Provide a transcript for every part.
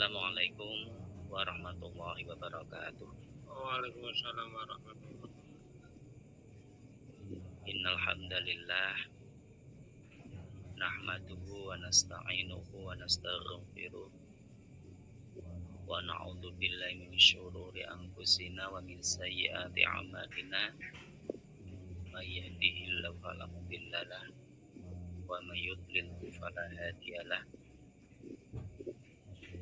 Assalamualaikum warahmatullahi wabarakatuh. Waalaikumsalam warahmatullahi Innal hamdalillah nahmaduhu wa nasta'inuhu wa nastaghfiruh wa na'udzu billahi min syururi anfusina wa min sayyiati a'malina. May yahdihillahu fala mudhillalah wa may yudlilhu fala hadiyalah.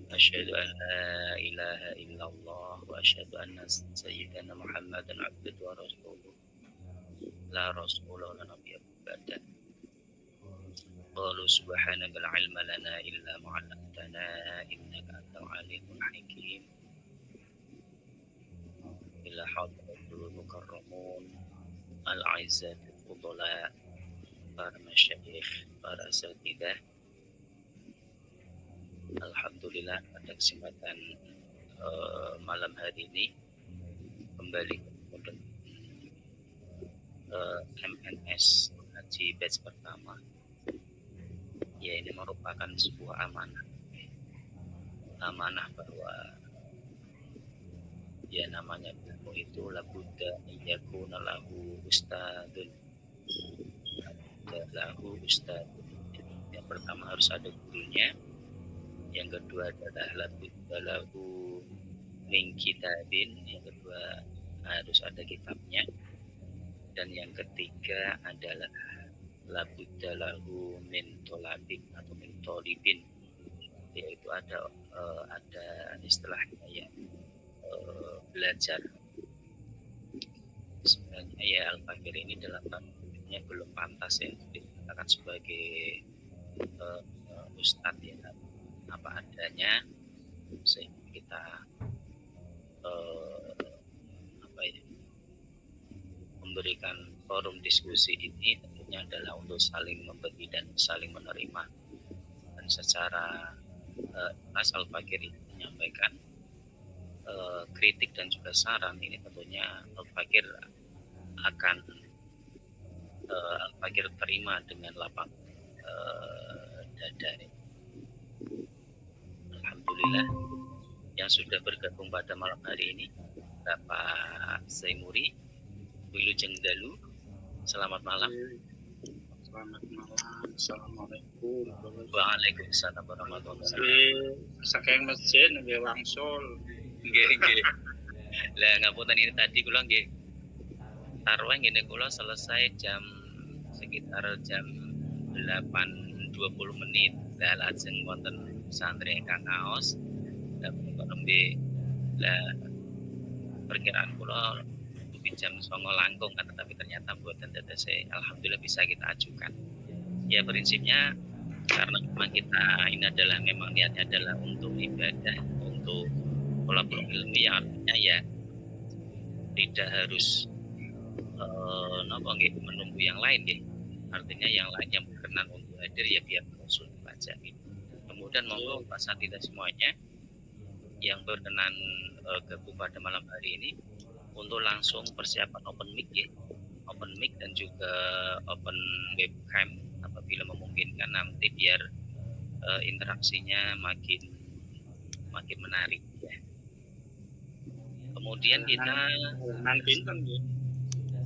Asyhadu an la ilaha illallah wa asyhadu anna sayyidana Muhammadan abduhu wa rasuluh. La rasulullah wa la nabiyya ba'da. Qalu subhanaka la ilma lana illa ma 'allamtana innaka antal alimul hakim. Ila hadratul mukarramun al-'izzatul fudala, para masyayikh, para asatidzah. Alhamdulillah pada kesempatan malam hari ini kembali ke MNS Haji batch pertama. Ya, ini merupakan sebuah amanah bahwa ya namanya ilmu itu labudda yakuna lahu ustadun. Lahu ustadun. Yang pertama harus ada gurunya. Yang kedua adalah labudda lahu min kitabin. Yang kedua harus ada kitabnya. Dan yang ketiga adalah labudda lahu min tolabin atau min tolibin, yaitu ada istilahnya ya belajar. Sebenarnya ya Al-Fakir ini dalam tafsirnya belum pantas ya dikatakan sebagai ustadz ya, apa adanya, sehingga kita memberikan forum diskusi ini tentunya adalah untuk saling memberi dan saling menerima. Dan secara Mas Al-Fakir menyampaikan kritik dan juga saran ini tentunya Al-Fakir akan Al-Fakir terima dengan lapang dada. Alhamdulillah yang sudah bergabung pada malam hari ini Bapak Zaimuri Wilujeng Dalu. Selamat malam. Selamat malam. Assalamualaikum. Waalaikumsalam warahmatullahi wabarakatuh. Saking masjid nggih wangsul. Nggih. Lah ngapunten ini tadi kula nggih tarwah ngene kula selesai sekitar jam 8.20 menit. Lah lajeng wonten santri ingkang ngaos nembe lah perkiraan kula jam 09.00 langkung kan, tetapi ternyata buatan dadase alhamdulillah bisa kita ajukan. Ya prinsipnya karena memang kita ini adalah memang niatnya adalah untuk ibadah, untuk pola-pola ilmu yang artinya ya tidak harus menunggu yang lain ya. Artinya yang lain yang berkenan untuk hadir ya biar konsul baca gitu. Kemudian monggo Pak Satida semuanya yang berkenan gabung pada malam hari ini untuk langsung persiapan open mic ya, open mic dan juga open webcam apabila memungkinkan nanti biar interaksinya makin menarik ya. Kemudian kita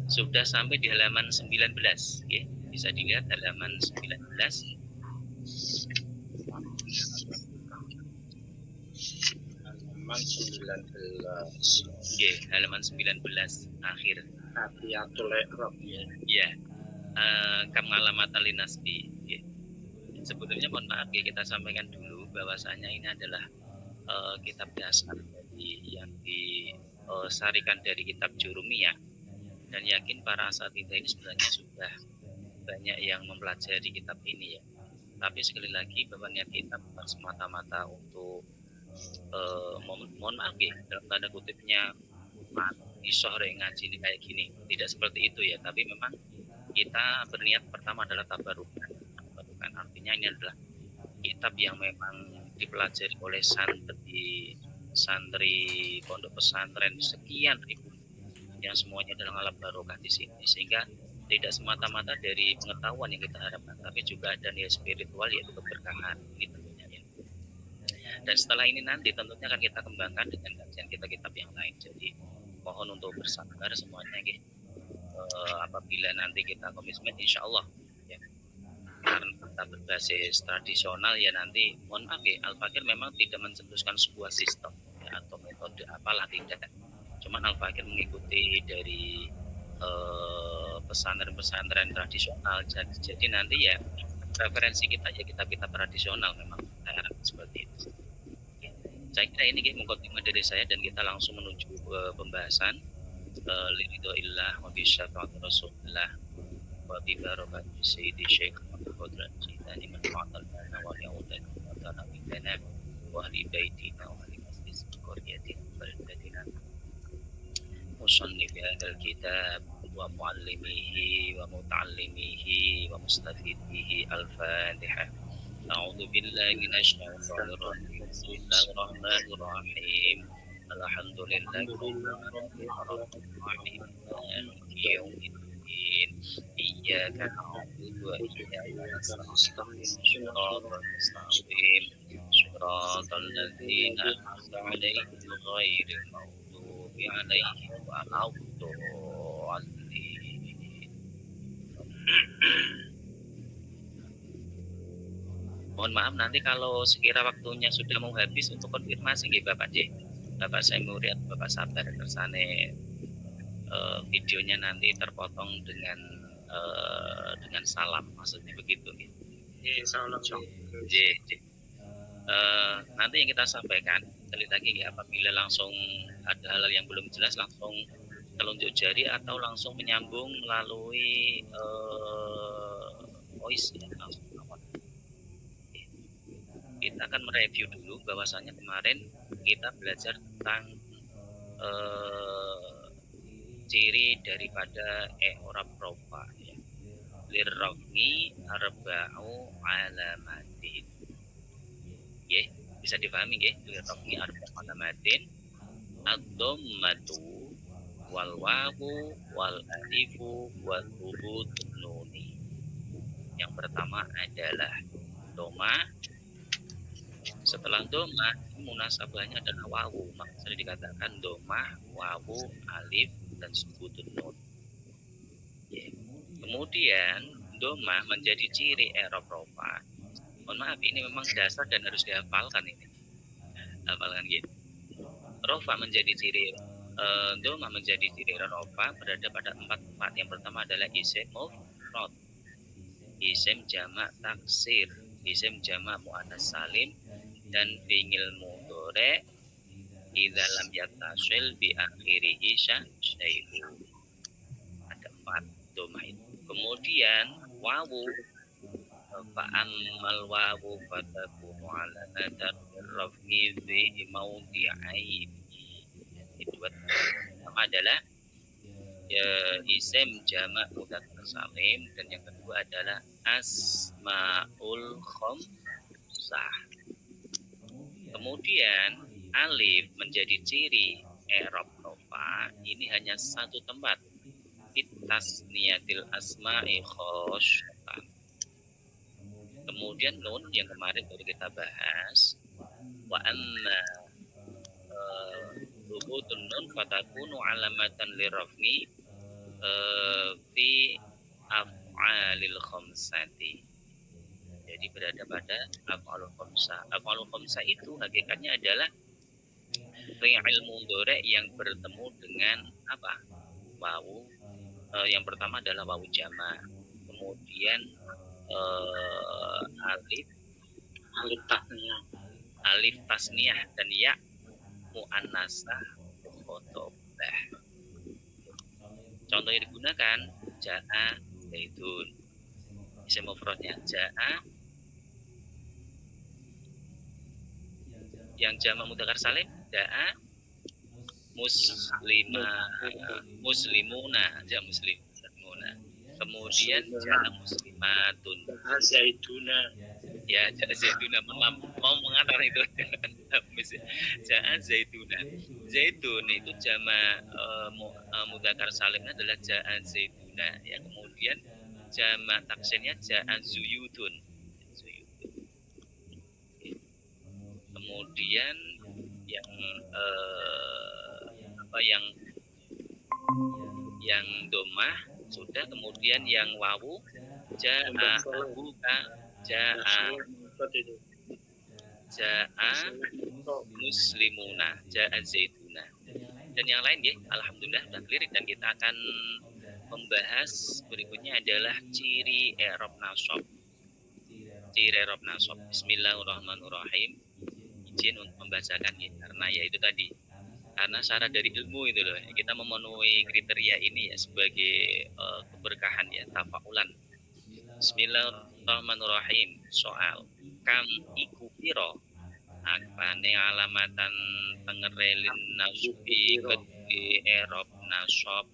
sudah sampai di halaman 19 ya, bisa dilihat halaman 19. Halaman 19 akhir. Tabiatul Iqrab ya. Ya. Kam ngalamat alinasbi. Ya. Sebetulnya mohon maaf ya, kita sampaikan dulu bahwasanya ini adalah kitab dasar yang disarikan dari kitab Jurumiyah, dan yakin para asatidzah ini sebenarnya sudah banyak yang mempelajari kitab ini ya. Tapi sekali lagi bahwa niat kita bukan semata-mata untuk mohon maaf ya dalam tanda kutipnya isoh ngaji ini kayak gini, tidak seperti itu ya. Tapi memang kita berniat pertama adalah tabarukan. Artinya ini adalah kitab yang memang dipelajari oleh santri pondok pesantren sekian ribu yang semuanya adalah alam barokah di sini, sehingga tidak semata-mata dari pengetahuan yang kita harapkan, tapi juga ada nilai spiritual yaitu keberkahan ini tentunya ya. Dan setelah ini nanti tentunya akan kita kembangkan dengan kajian kitab-kitab yang lain. Jadi mohon untuk bersabar semuanya, apabila nanti kita komitmen, insya Allah ya, karena kita berbasis tradisional ya nanti mohon maaf ya, Al-Fakir memang tidak mencetuskan sebuah sistem ya, atau metode apalah, tidak. Cuman Al-Fakir mengikuti dari pesantren-pesantren tradisional. Jadi nanti ya referensi kita ya kitab-kitab tradisional memang seperti itu. Saya kira ini mukadimah dari saya dan kita langsung menuju ke pembahasan liridhoillah wa bisyafa'ati rasulillah wa bibarakati sayyidi syekh Muhammad Qadran Jilani man fa'al lana wa ya'udan wa ta'ala bidana wa ahli baitina wa ahli masjid qaryatina baldatina musannif hadal kitab wa muallimihi wa muta'allimihi wa mustafidihi al-fatihah. A'udzu billahi minasyaitonir rajim. Bismillahirrahmanirrahim. Alhamdulillahi rabbil alamin. Maliki yaumiddin. Iyyaka na'budu wa iyyaka nasta'in. Shiratal mustaqim. Shiratal ladzina an'amta 'alaihim ghairil maghdubi 'alaihim waladdallin. Mohon maaf nanti kalau sekira waktunya sudah mau habis untuk konfirmasi nggih Bapak J. Bapak saya murid, Bapak sabar kersane videonya nanti terpotong dengan salam, maksudnya begitu nggih. Salam. Nanti yang kita sampaikan sekali lagi ya, apabila langsung ada hal yang belum jelas langsung telunjuk jari atau langsung menyambung melalui voice ya, langsung. Kita akan mereview dulu bahwasanya kemarin kita belajar tentang ciri daripada i'rab rofa ya. Lirrafni arba'u alamatin. Nggih, bisa dipahami nggih, lirrafni arba'u alamatin. Ad-dhammatu wal wawu wal alifu wal hubutun nuni. Yang pertama adalah doma. Setelah doma, munasabahnya adalah wawu, maka sering dikatakan doma, wawu, alif, dan subutun nun. Ya. Kemudian doma menjadi ciri i'rab rofa. Mohon maaf, ini memang dasar dan harus dihafalkan ini. Hafalkan gitu. Rofa menjadi ciri doma menjadi ciri rofa berada pada 4 tempat. Yang pertama adalah isim mufrad, isim jamak taksir, isim jamak muannas salim, dan fi'il mudhari idza lam yattasil bi akhirihi syai'un. Ada 4 doma itu. Kemudian wawu fa ammal wawu fatakunu alamatan rafi fi mawdi'ain. Itu pertama adalah isim jamak mudzakkar salim, dan yang kedua adalah asmaul khamsah. Kemudian alif menjadi ciri i'rab rofa ini hanya satu tempat, tasniyatil asma'i khosyatan. Kemudian nun yang kemarin baru kita bahas, wa anna hubutun nun fatakunu alamatan lirafni fi af'alil khamsati. Jadi berada pada af'alul khamsah. Af'alul khamsah itu hakikatnya adalah fi'il mudhari yang bertemu dengan apa? Wawu. Yang pertama adalah wawu jamak. Kemudian alif tasniyah dan ya muannasah khotabah. Contoh yang digunakan ja'a zaitun. Isim mufradnya ja'a, yang jamak mudzakkar salim ja'a muslimuna, ja'a muslimuna. Kemudian ja'a muslimatun, zaituna. Ya, ja'a zaituna, mau mengatakan itu. Ja'a zaituna. Zaitun itu jamak mudzakkar salimnya adalah ja'a zaituna. Ya, kemudian jamak taksirnya ja'a zuyutun. kemudian yang yang domah sudah, kemudian yang wawu jaa abuka jaa muslimuna jaa zaituna dan yang lain ya. Alhamdulillah sudah clear, dan kita akan membahas berikutnya adalah ciri i'rab nasab. Ciri i'rab nasab. Bismillahirrahmanirrahim. Izin untuk membacakan ya, karena ya itu tadi, karena syarat dari ilmu itu loh, kita memenuhi kriteria ini ya sebagai keberkahan ya, tafaulan. Bismillahirrahmanirrahim. Soal kam iku piro apane alamatan tengerelin nasbi kedhi i'rab nasab.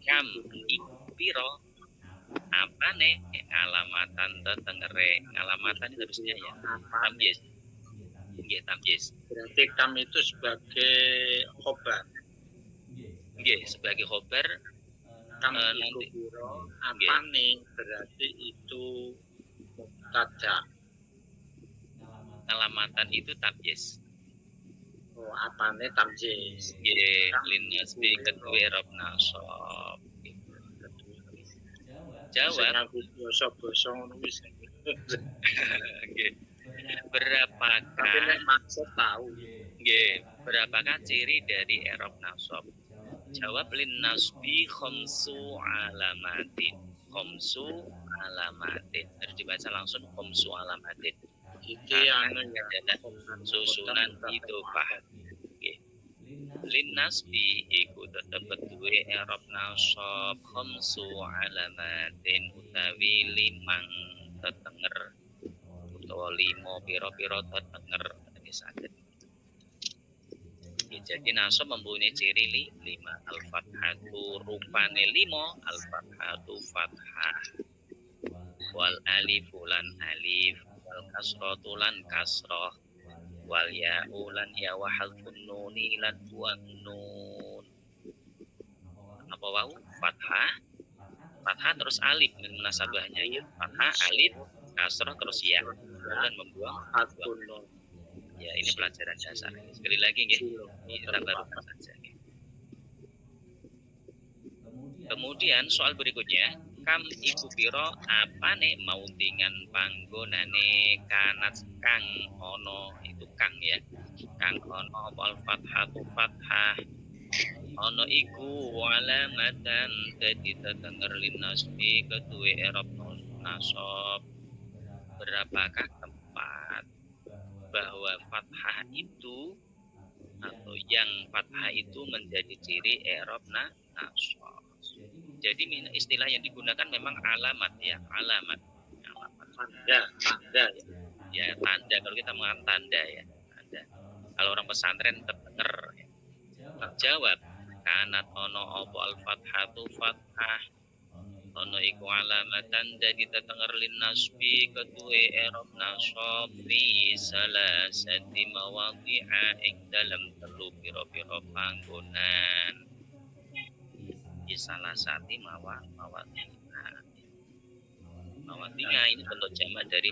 Kam iku piro apane alamatan tetengere. Alamatan itu harusnya ya tamyiz. Nggih, tamyiz. Berarti kam itu sebagai khobar. Nggih, sebagai khobar. Kam nanti piro apane berarti itu mubtada. Alamatan itu tamyiz. Oh, apane tamyiz. Nggih, lin nasbi kedua i'rab nasab. Jawab. Basa-basa ngono wis. Nggih. Berapakah Tapi nek maksud tahu. Nggih, berapakah ciri dari i'rab nasab? Jawab lin nasbi khamsu alamatin. Khamsu alamatin. Harus dibaca langsung khamsu alamatin. Iki anu ya, susunan idhofah. Nggih. Lin nasbi iku tetep duwe i'rab nasab khamsu alamatin utawi limang tetenger utawa limo pira-pira tetenger saged. Jadi nasab mempunyai ciri 5. Al-fathatu rupane 5, al-fathatu fathah, wal alifu lan alif, wal kasratu lan kasrah, wal ya'u lan ya wa halfun nuni lan buang nun. Apa wau? Fathah, fathah terus alif dengan munasabahnya ya. Fathah, alif, kasrah terus ya, dan membuang nun. Ya, ini pelajaran dasar. Sekali lagi nggih, kita barukan saja. Kemudian soal berikutnya, kam iku piro apane maundingan panggonane kanat kang ono, itu kang ya. Kang ono wal fathatu fathah. Ono iku alamatan dadi tetenger linasbi kedue i'rab nasab. Berapakah tempat bahwa fathah itu atau yang fathah itu menjadi ciri i'rab nasab. Jadi istilah yang digunakan memang alamat ya, alamat. Tanda ya, tanda. Kalau kita mengatakan tanda ya, tanda. Kalau orang pesantren terdengar ya. Jawab kanat ono opo al fathatu fathah, ono iku alamatan dadi tetenger lin nasbi kedue i'rab nasab fi salasati mawadhi'a ing dalam telu pira-pira panggonan. Di salah satu mawadhi'a ini bentuk jamak dari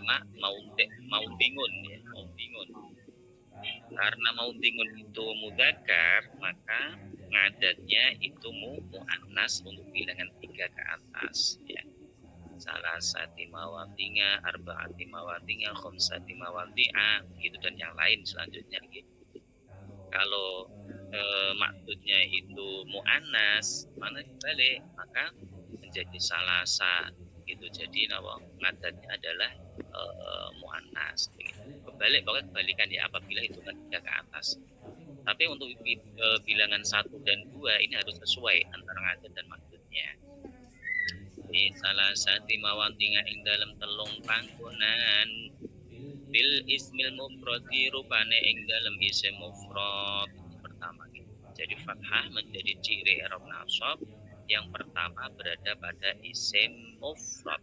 maudingun ya, maudingun. Karena maudingun itu mudzakkar, maka ngadatnya itu muannas untuk bilangan 3 ke atas ya. Salah satu mawadhi'a, arba'ati mawadhi'a, khamsati mawadhi'a gitu, dan yang lain selanjutnya gitu. Kalau maksudnya itu muannas, mana dibalik maka menjadi salasa gitu. Jadi ngadatnya adalah muannas. Kebalik, pokoknya kebalikan ya, apabila itu kan 3 ke atas. Tapi untuk bilangan 1 dan 2 ini harus sesuai antara ngadat dan maksudnya. Ini salah satu mawadhi'a ing dalam telung panggonan bil ismil mufradi rupane ing dalam isim mufrad. Pertama gitu. Jadi fathah menjadi ciri i'rab nasab yang pertama berada pada isim mufrad.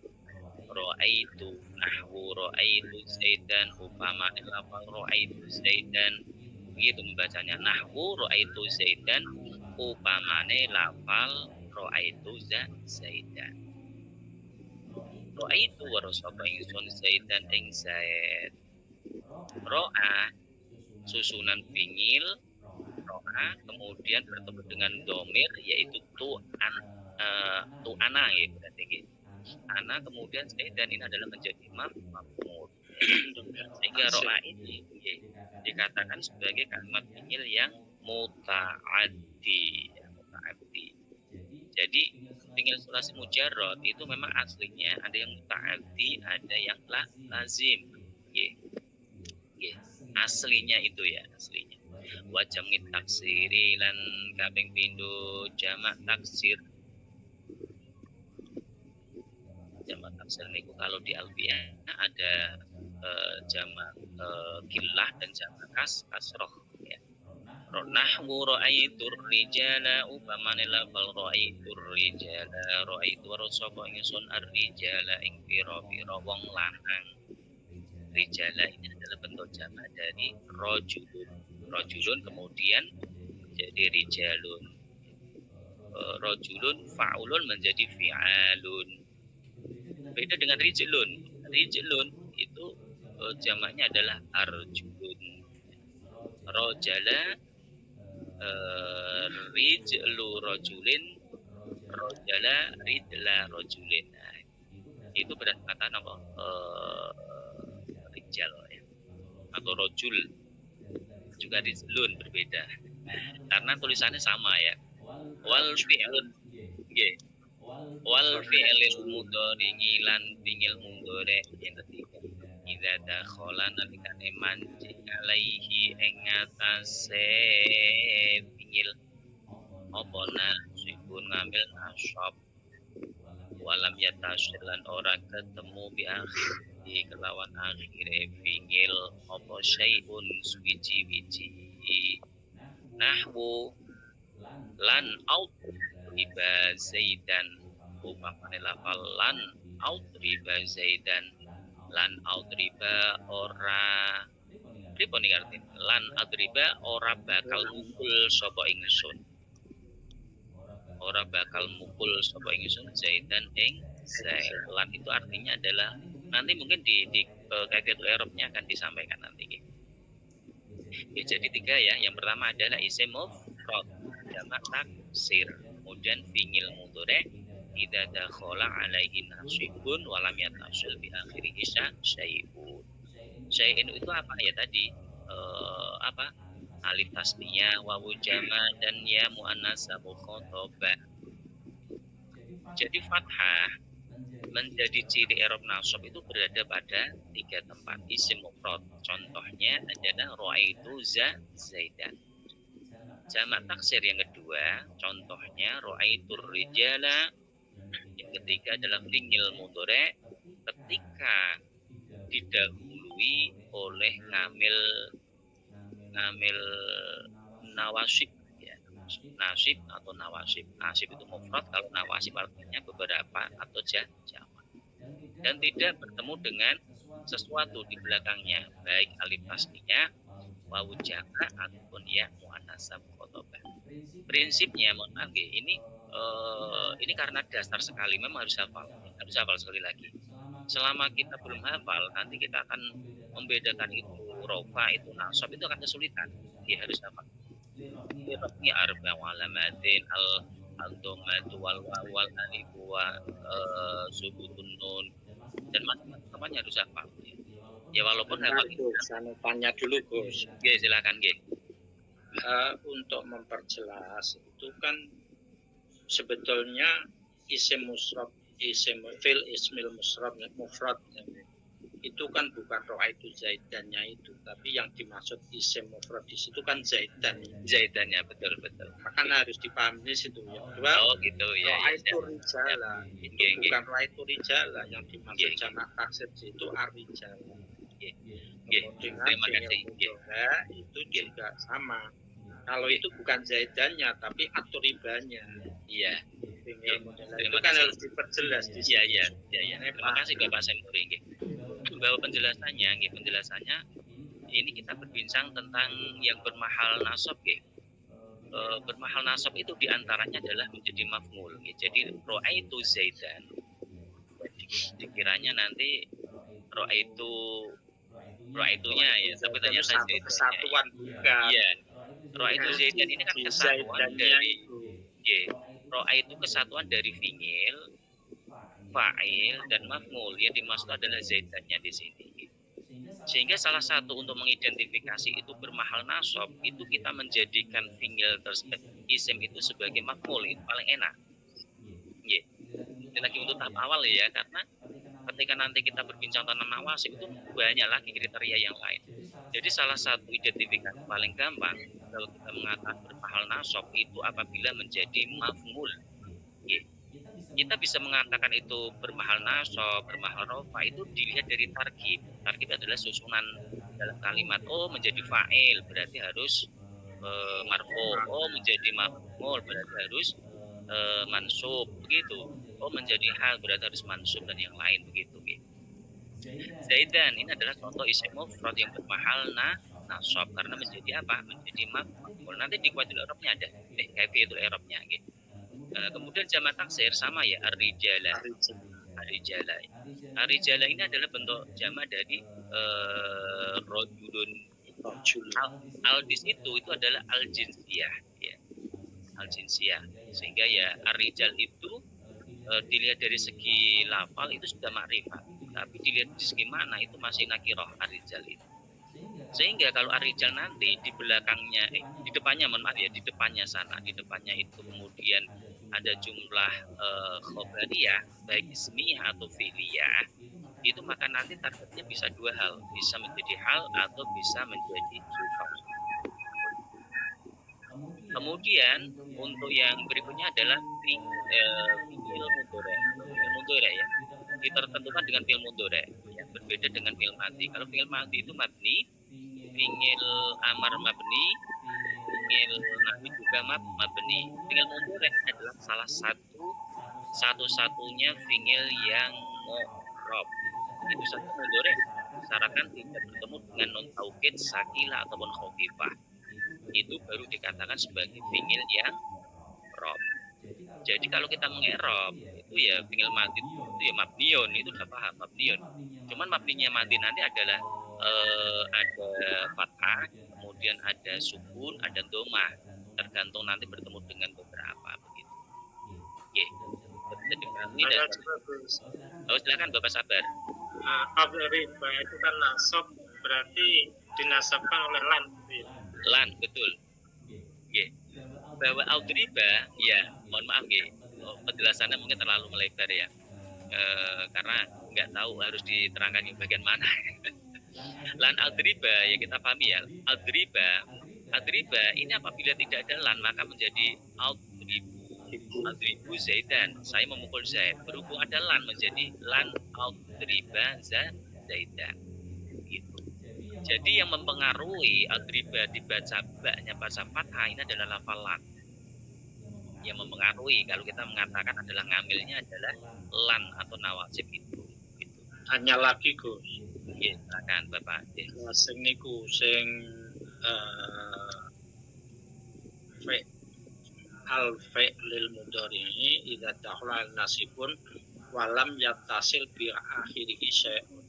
Ra'aitu nahwu ra'aitu zaidan, upama lafal ra'aitu zaidan begitu membacanya. Nahwu ra'aitu zaidan, upamane lafal ra'aitu zaidan. Ra'aitu wa rasaba ingsun zaidan ing zaid. Ro'a susunan fi'il ro'a kemudian bertemu dengan domir yaitu ana ya berarti gitu. Ana kemudian dan ini adalah menjadi maf'ul. Sehingga ro'a ini dikatakan sebagai kalimat fi'il yang muta'addi. Jadi fi'il sulasi mujarrad itu memang aslinya ada yang muta'addi, ada yang lazim. Aslinya itu ya, aslinya. Wa jam'i taksiri lan kaping pindho jamak taksir. Jamak taksir niku kalau di alfiah ada jamak killah dan jamak kasroh ya. Nahwu ra'aitur rijala upamane lafal ra'aitur rijala ra'aitu sapa ingsun ar-rijala ing pira-pira wong lanang. Rijala ini adalah bentuk jamak dari rojulun kemudian menjadi rijalun. Rojulun fa'ulun menjadi fi'alun. Beda dengan rijlun. Rijlun itu jamaknya adalah arjulun. Rojala rijlu rojulin rojala rijla rojulin. Nah, itu berdasarkan apa? Rijal ya. Atau rojul juga rijlun berbeda karena tulisannya sama ya. Wal fi'lun wal fi'lil mudhari lan fi'il mudhari yang ketiga idza dakhala nalikane mancing alaihi ing atase fi'il apa nasibun ngambil nasab walam yatasilan ora ketemu bi akhir di kelawan akhire fi'il apa syai'un suwiji-wiji nahwu lan out riba zaidan upamane lafal lan out riba zaidan lan out riba ora pripun iki artine lan out riba ora bakal mukul sapa ingsun ora bakal mukul sapa ingsun zaidan ing zaid lan itu artinya adalah nanti mungkin di kaidah Arabnya akan disampaikan nanti. Ya, jadi tiga ya. Yang pertama adalah isim mufrad, jamak taksir, kemudian fi'il mudhari idza dakhala alaihi nasibun wa lam yatasil bi akhirih syai'un. Syai'un itu apa ya tadi? Apa? Alif tasniyah, wawu jama' dan ya muannats mukhatabah. Jadi fathah menjadi ciri i'rab nasab itu berada pada tiga tempat isim mufrad. Contohnya adalah ra'aitu zaidan. Jamak taksir yang kedua, contohnya ra'aitur rijala. Yang ketiga adalah fi'il mudhari ketika didahului oleh ngamil nawasib ya. Nasib atau nawasib. Nasib itu mufrad, kalau nawasib artinya beberapa atau jamak. Dan tidak bertemu dengan sesuatu di belakangnya, baik alif tasniyah, wawu jamak ataupun ya muannats mukhatabah. Prinsipnya mohon maaf ini karena dasar sekali, memang harus hafal sekali lagi. Selama kita belum hafal, nanti kita akan membedakan itu rofa itu nasab itu akan kesulitan. Dia harus hafal. Ini arba walamatin al-dhammatu wal alif wa subutun nun dan macam-macamnya harus hafal. Ya walaupun hafal itu saya tanya dulu Gus. Oke, silakan Ge. Untuk memperjelas itu kan sebetulnya isim musrab, isim fil ismil musrab mufrad itu kan bukan ra'aitu zaidannya itu, tapi yang dimaksud isim mufrad di situ kan zaidannya betul. Maka harus dipahami di situ ya. Kedua, gitu ya. Ra'aitu rijala itu bukan ra'aitu rijala, yang dimaksud jamak taksir itu ar-rijala. Terima kasih. Itu juga sama. Kalau itu bukan zaidannya tapi aturibanya. Iya. Itu kan harus diperjelas di sini. Iya. Terima kasih Bapak Semuri. Bahwa penjelasannya ini kita berbincang tentang yang bermahal nasab bermahal nasab itu diantaranya adalah menjadi maf'ul. Jadi ra'aitu zaidan. Dikiranya nanti ra'aitu Ro'aitunya ya, sebutannya satu Zaidan. kesatuan bukan. Iya. Ro'aitu Zaidan ini kan kesatuan dari Ro'aitu kesatuan dari fi'il, fa'il dan maf'ul. Yang dimaksud adalah Zaidannya di sini. Sehingga salah satu untuk mengidentifikasi itu bermahal nasab, itu kita menjadikan fi'il tersebut isim itu sebagai maf'ul, itu paling enak. Ini lagi untuk tahap awal ya, karena ketika nanti kita berbincang tentang nawasib itu banyak lagi kriteria yang lain. Jadi salah satu identifikasi paling gampang kalau kita mengatakan bermahal nasab itu apabila menjadi maf'ul. Kita bisa mengatakan itu bermahal nasab, bermahal rofa itu dilihat dari tarkib. Tarkib adalah susunan dalam kalimat. Oh menjadi fa'il berarti harus marfu. Oh menjadi maf'ul berarti harus mansub begitu. Oh menjadi hal berarti harus mansub dan yang lain begitu. Zaidan ini adalah contoh isim mufrad yang bermahal nasab karena menjadi apa? Menjadi maf'ul. Nanti di kuadil i'rabnya ada. Kaifiyatul i'rabnya gitu. Kemudian jamak taksir sama ya ar-rijala. Ar-rijala ini adalah bentuk jamak dari rajulun. Al di situ itu adalah al-jinsiyah ya. Al-jinsiyah. Sehingga ya ar-rijal itu dilihat dari segi lafal itu sudah makrifat. Tapi dilihat dari segi mana itu masih nakirah ar-rijal itu. Sehingga kalau ar-rijal nanti di belakangnya di depannya mohon maaf ya, di depannya sana, di depannya itu kemudian ada jumlah khobariyah baik ismiyah atau fi'liyah, itu maka nanti targetnya bisa dua hal, bisa menjadi hal atau bisa menjadi sifat. Kemudian untuk yang berikutnya adalah fi'il mudhari ya. Ditertentukan dengan fi'il mudhari ya, berbeda dengan fi'il madhi. Kalau fi'il madhi itu mabni, fi'il amar mabni, fi'il nafi juga mabni. Fi'il mudhari adalah salah satu-satunya fi'il yang mu'rab. Itu satu mudhari syaratkan tidak bertemu dengan nun taukid, sakilah ataupun khafifah. Itu baru dikatakan sebagai fi'il yang mu'rab. Jadi kalau kita mengerob itu ya fi'il madhi itu ya mabniun, itu sudah paham mabniun. Cuman mabninya madhi nanti adalah ada fathah, kemudian ada sukun, ada domah, tergantung nanti bertemu dengan beberapa begitu. Bisa dipahami dan silakan Bapak Sabar. Riba itu kan nasab berarti dinasabkan oleh lan. Lan betul. Bahwa al-riba ya mohon maaf penjelasannya mungkin terlalu melebar ya, karena nggak tahu harus diterangkan di bagian mana. Lan al-riba ya kita pahami ya, al-riba ini apabila tidak ada lan maka menjadi al-ribu Zaidan, saya memukul Zaid. Berhubung ada lan menjadi lan al-riba Zaidan gitu. Jadi yang mempengaruhi al-riba dibaca baknya baca fathah ini adalah lafal lan. Yang mempengaruhi kalau kita mengatakan adalah ngambilnya adalah lan atau nawasib itu. Gitu. Hanya lagi Gus. Iya, silakan Bapak. Sing niku sing al fi'lil mudhari idza dakhala nasibun walam yattasil bi akhirihi syai'un.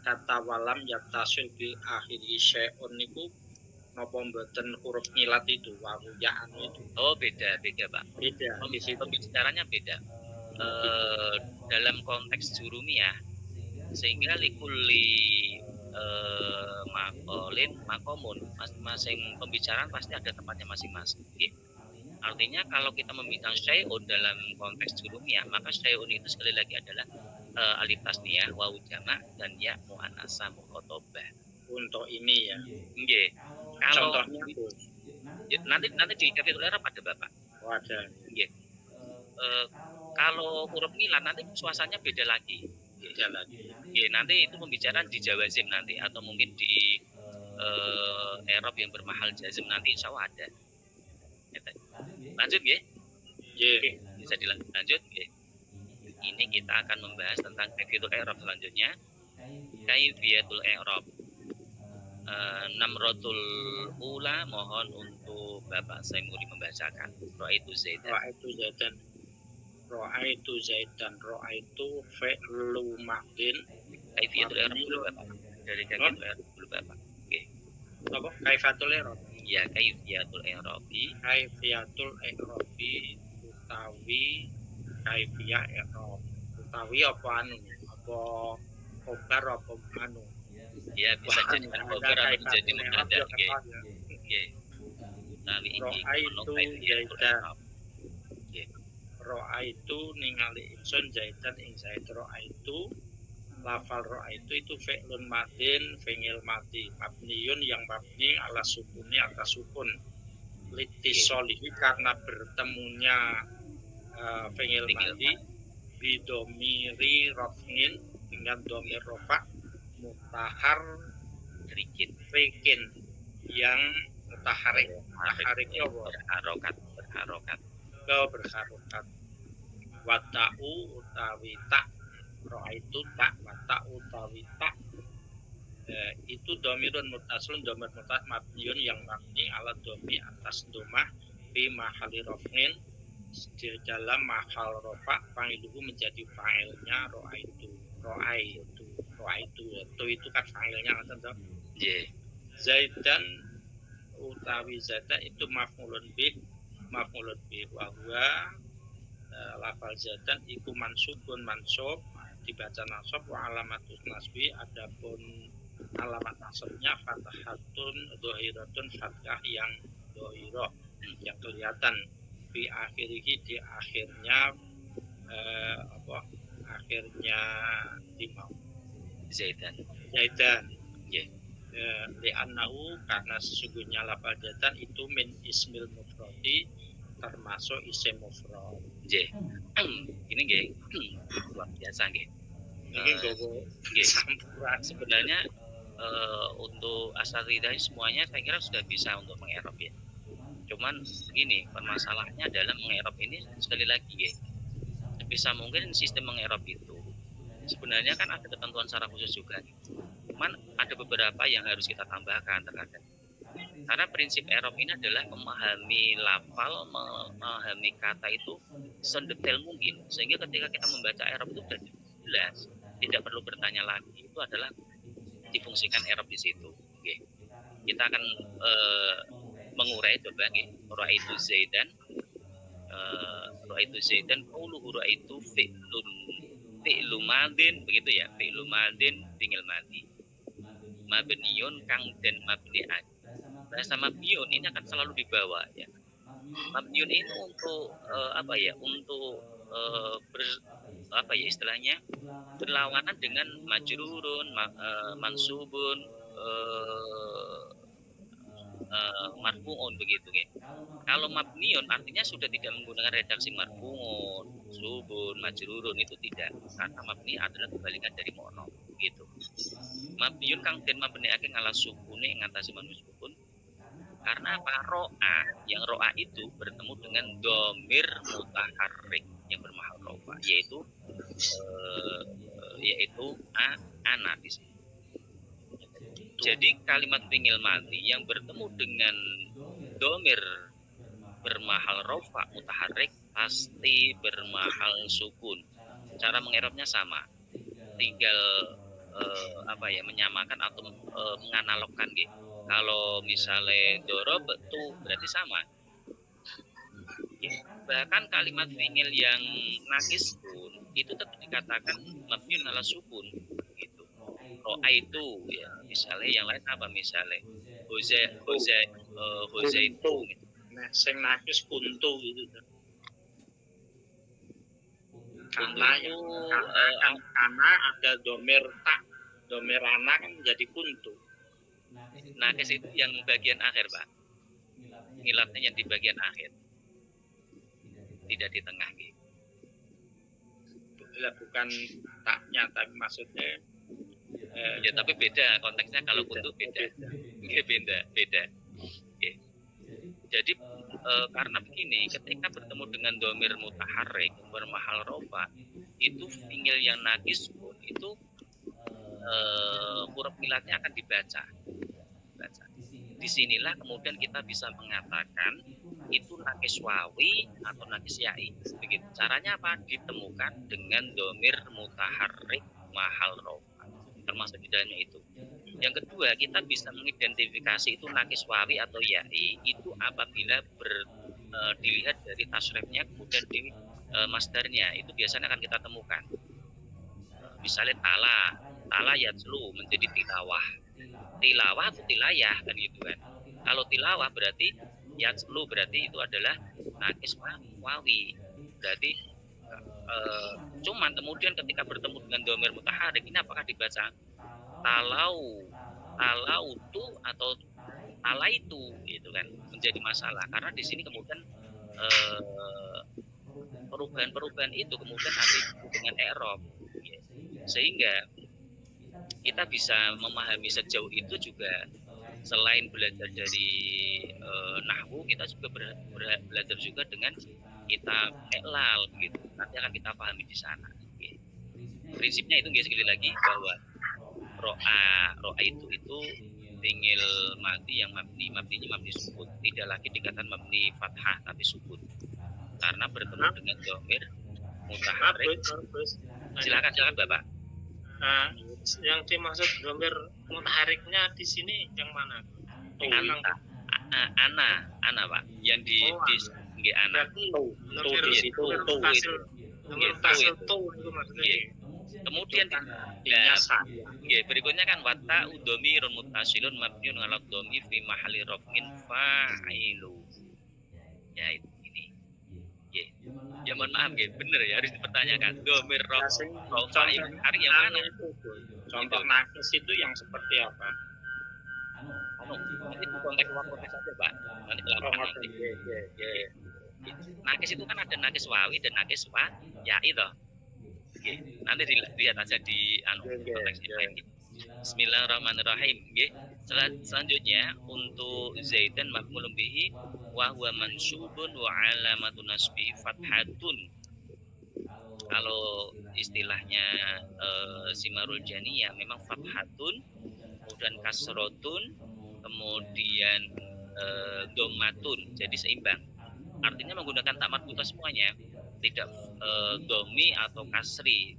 Kata walam yattasil bi akhirihi syai'un niku napa mboten huruf nyilat itu wawu ya'an itu. Oh beda Pak. Beda. Pembicaranya beda. Dalam konteks jurumiyah sehingga likulli makolin makomun, masing-masing pembicaraan pasti ada tempatnya masing-masing. Artinya kalau kita membicarakan syai'un dalam konteks jurumiyah, maka syai'un itu sekali lagi adalah alif tasniyah, wawu jamak dan ya muannasah mukhatabah. Untuk ini ya. Nggih. Kalau contohnya nanti di kaifiyatul i'rab ada Bapak. Oh, ada. Nggih. Kalau huruf nilai nanti suasananya beda lagi. Jalan. Ya, nanti itu pembicaraan di jawazim nanti atau mungkin di i'rab yang bermahal jazm nanti insya Allah ada. Lanjut ya? Bisa dilanjut ya? Ini kita akan membahas tentang kaifiyatul i'rab selanjutnya. Kaifiyatul i'rab. Namratul ula mohon untuk Bapak Saimuri membacakan. Ra'aitu Zaidan. Ra'aitu Zaidan. Ra'aitu fi'lu mahdin. Kaifiyatul i'rab dulu Bapak. Dari kaifiyatul i'rab dulu. apa kaifatul i'rab Ya kaifiyatul i'rabi utawi kaifiyah i'rab utawi apa anu apa khobar apa anu ya bisa jadi khobar atau menjadi mubtada nggih nggih utawi iki Ro'aitu kaifiyatul Zaidan. i'rab nggih Ro'aitu ningali ingsun Zaidan ing Zaid ro'aitu lafal ro'aitu itu fi'lun madin fi'il madi mabniun yang mabni ala sukuni atas sukun litisolihi karena bertemunya fi'il madi bidomiri rofnin dengan domir rofa mutahar rikin yang mutaharik mutahariknya berharokat berharokat wata'u utawi tak ro'aitu tak wata'u utawi tak itu domirun mutaslun domir mutas mabniun yang mabni ala domi atas domah fi mahali rofnin di dalam mahal rofa fa'iluhu menjadi fa'ilnya ro'aitu itu kan fa'ilnya kan nggih Zaidan utawi Zaidan itu maf'ulun bih wa huwa lafal Zaidan iku mansubun mansub dibaca nasab wa alamatus nasbi adapun alamat nasabnya fathatun dhahiratun fathah yang dhahirah yang kelihatan fi akhirih di akhirnya akhirnya di mau Zaidan nggih li'annahu karena sesungguhnya lafal Zaidan itu min ismil mufradi termasuk isim mufrad nggih ini nggih luar biasa nggih ini nggih sebenarnya untuk asatidzah semuanya saya kira sudah bisa untuk mengerop ya cuman gini permasalahannya dalam mengerop ini sekali lagi ya bisa mungkin sistem mengerop itu sebenarnya kan ada ketentuan secara khusus juga cuman ada beberapa yang harus kita tambahkan terkadang karena prinsip i'rab ini adalah memahami lafal memahami kata itu sedetail mungkin sehingga ketika kita membaca i'rab itu sudah jelas tidak perlu bertanya lagi itu adalah difungsikan i'rab di situ okay. Kita akan mengurai coba nggih ra'aitu Zaidan qauluhu ra'aitu fi'lu madin begitu ya fi'lu madin tinggal madi mabniun kang dan mabni bahasa mabniun ini akan selalu dibawa ya mabniun ini untuk untuk istilahnya berlawanan dengan majrurun mansubun marfu'un begitu ya. Kalau mabniun artinya sudah tidak menggunakan redaksi marfu'un, subun, majrurun itu tidak. Karena mabni adalah kebalikan dari mono gitu. Mabniun kang den mabniake ngala sukune ngatasi manusukun. Karena apa? Ro'a, yang ro'a itu bertemu dengan domir mutaharrik yang bermahal ro'a, yaitu ana di sini. Jadi kalimat fi'il madhi yang bertemu dengan domir bermahal rofa mutaharrik pasti bermahal sukun. Cara mengerobnya sama, tinggal menyamakan atau menganalogkan gitu. Kalau misalnya dorob itu berarti sama. Bahkan kalimat fi'il yang nakis pun itu tetap dikatakan mabniun ala sukun. Ro'a itu ya misalnya yang lain apa misalnya Hoza itu nah sing nakis kuntu gitu karena ada domir tak domir anak kan jadi kuntu nakis itu yang bagian akhir Pak ngilapnya yang di bagian akhir tidak di tengah gitu bukan taknya tapi maksudnya ya tapi beda konteksnya kalau kuntu beda. Okay. Jadi karena begini ketika bertemu dengan domir mutaharrik bermahal rofa itu fi'il yang nakis pun itu huruf milatnya akan dibaca. Disinilah kemudian kita bisa mengatakan itu nakis wawi atau nakis ya'i. Begitu. Caranya apa? Ditemukan dengan domir mutaharrik mahal rofa. Termasuk di dalamnya itu Yang kedua, kita bisa mengidentifikasi itu nakis wawi atau ya'i itu apabila dilihat dari tasrifnya kemudian di masdarnya itu biasanya akan kita temukan. Misalnya tala yatslu menjadi tilawah atau tilayah kan gitu kan. Kalau tilawah berarti yatslu berarti itu adalah nakis wawi. Berarti cuman kemudian ketika bertemu dengan dhamir mutaharik ini apakah dibaca talautu atau talaitu gitu kan, menjadi masalah karena di sini kemudian perubahan-perubahan itu kemudian ada dengan i'rab, sehingga kita bisa memahami sejauh itu juga. Selain belajar dari nahwu, kita juga belajar juga dengan kitab i'lal gitu. Nanti akan kita pahami di sana. Prinsipnya itu sekali lagi bahwa ro'a itu tinggal mati yang mabninya mabni sukun, tidak lagi dikatakan mabni fathah tapi sukun karena bertemu dengan dhamir mutaharik. Silakan Bapak. Yang dimaksud dhamir mutahariknya di sini yang mana? Ana Pak, yang di ana. Kemudian berikutnya kan wata udhomirun mutasilun mabniun ala dhomi fi mahalli raf'in fa'ilu. Ya itu ini. Ya mohon maaf bener ya harus dipertanyakan. Dhamir raf'in hari yang mana? Contoh nakis itu yang seperti apa? Nanti konteks saja Pak. Nanti nanti. Nakis itu kan ada nakis wawi dan nakis ya'i toh. Nanti dilihat aja di konteksnya. Bismillahirrahmanirrahim. Selanjutnya untuk zaidan maf'ulun bihi wa huwa mansubun wa alamatun nasbi fathatun. Kalau istilahnya simarul janiyah memang fathatun, kemudian kasrotun, kemudian dhammatun, jadi seimbang. Artinya menggunakan tak marbutah semuanya, tidak domi atau kasri,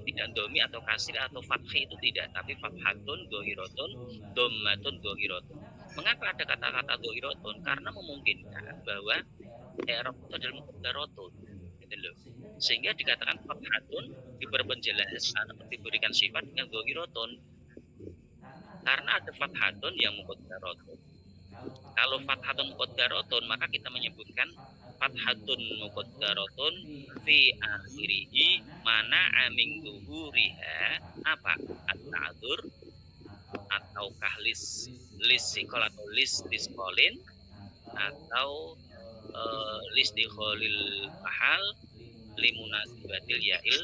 tidak domi atau kasri atau fathi itu tidak, tapi fathatun dhohiratun, dhammatun dhohiratun. Mengapa ada kata-kata dhohiratun? Karena memungkinkan bahwa i'rab itu adalah muqaddaratun, gitu loh. Sehingga dikatakan fathatun diperpenjelasan atau diberikan sifat dengan dhohiratun. Karena ada fathatun yang muqaddaratun. Kalau fathatun muqaddaratun maka kita menyebutkan fathatun muqaddaratun fi akhirihi mana amin zuhuriha apa at-ta'dzur atau kahlis lisikol atau listiskolin atau listikholil mahal limunasibatil ya'il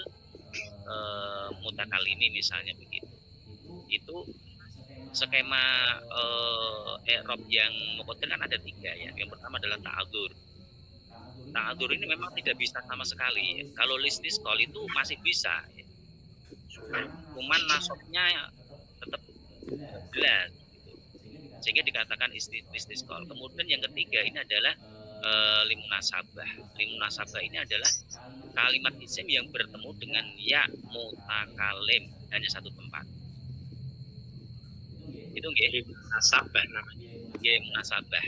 mutakalimi misalnya begitu. Itu skema i'rab yang muqaddar kan ada 3 ya. Yang pertama adalah ta'adzur. Ta'adzur ini memang tidak bisa sama sekali. Kalau listisqal itu masih bisa. Cuman nasabnya tetap jelas gitu. Sehingga dikatakan istisqal. Kemudian yang ketiga ini adalah limunasabah. Limunasabah ini adalah kalimat isim yang bertemu dengan ya mutakalim hanya satu tempat. Itu nggih munasabah namanya. Nggih munasabah.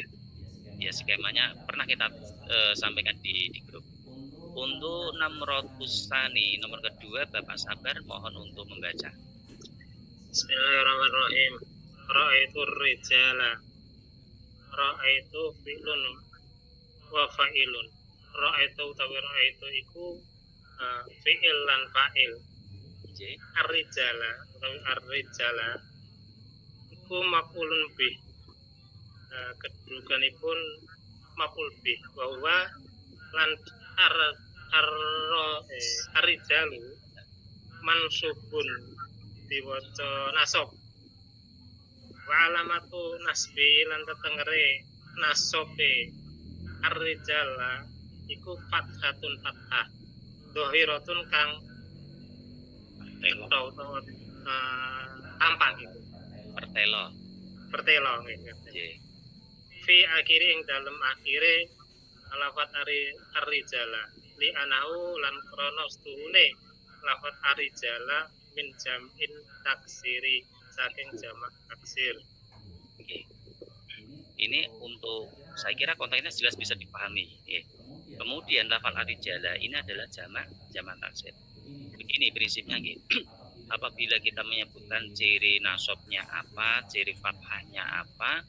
Ya skemanya pernah kita sampaikan di grup. Untuk Namrotusani nomor kedua Bapak Sabar mohon untuk membaca. Bismillahirrahmanirrahim. Ra'aitu rijala. Ra'aitu fi'lun wa fa'ilun. Ra'aitu utawi ra'aitu iku fi'il lan fa'il. Ar-rijala utawi ar-rijala iku maf'ulun bih. Kedudukanipun maf'ul bih bahwa lan ar-rijalu mansubun diwaca nasab wa alamatu nasbi lan tetengere nasobe ar-rijala iku fathatun fathah dhohiratun kang tampak gitu pertelo nggih. Fi akhiri ing dalem akhire lafat ar-rijala li anahu lan krana stuhune lafat ar-rijala min jam'in taksiri saking jamak taksir. Oke. Ini untuk saya kira konteksnya jelas bisa dipahami. Kemudian lafal ar-rijala ini adalah jamak taksir. Begini prinsipnya gitu. Apabila kita menyebutkan ciri nasabnya apa, ciri fathahnya apa,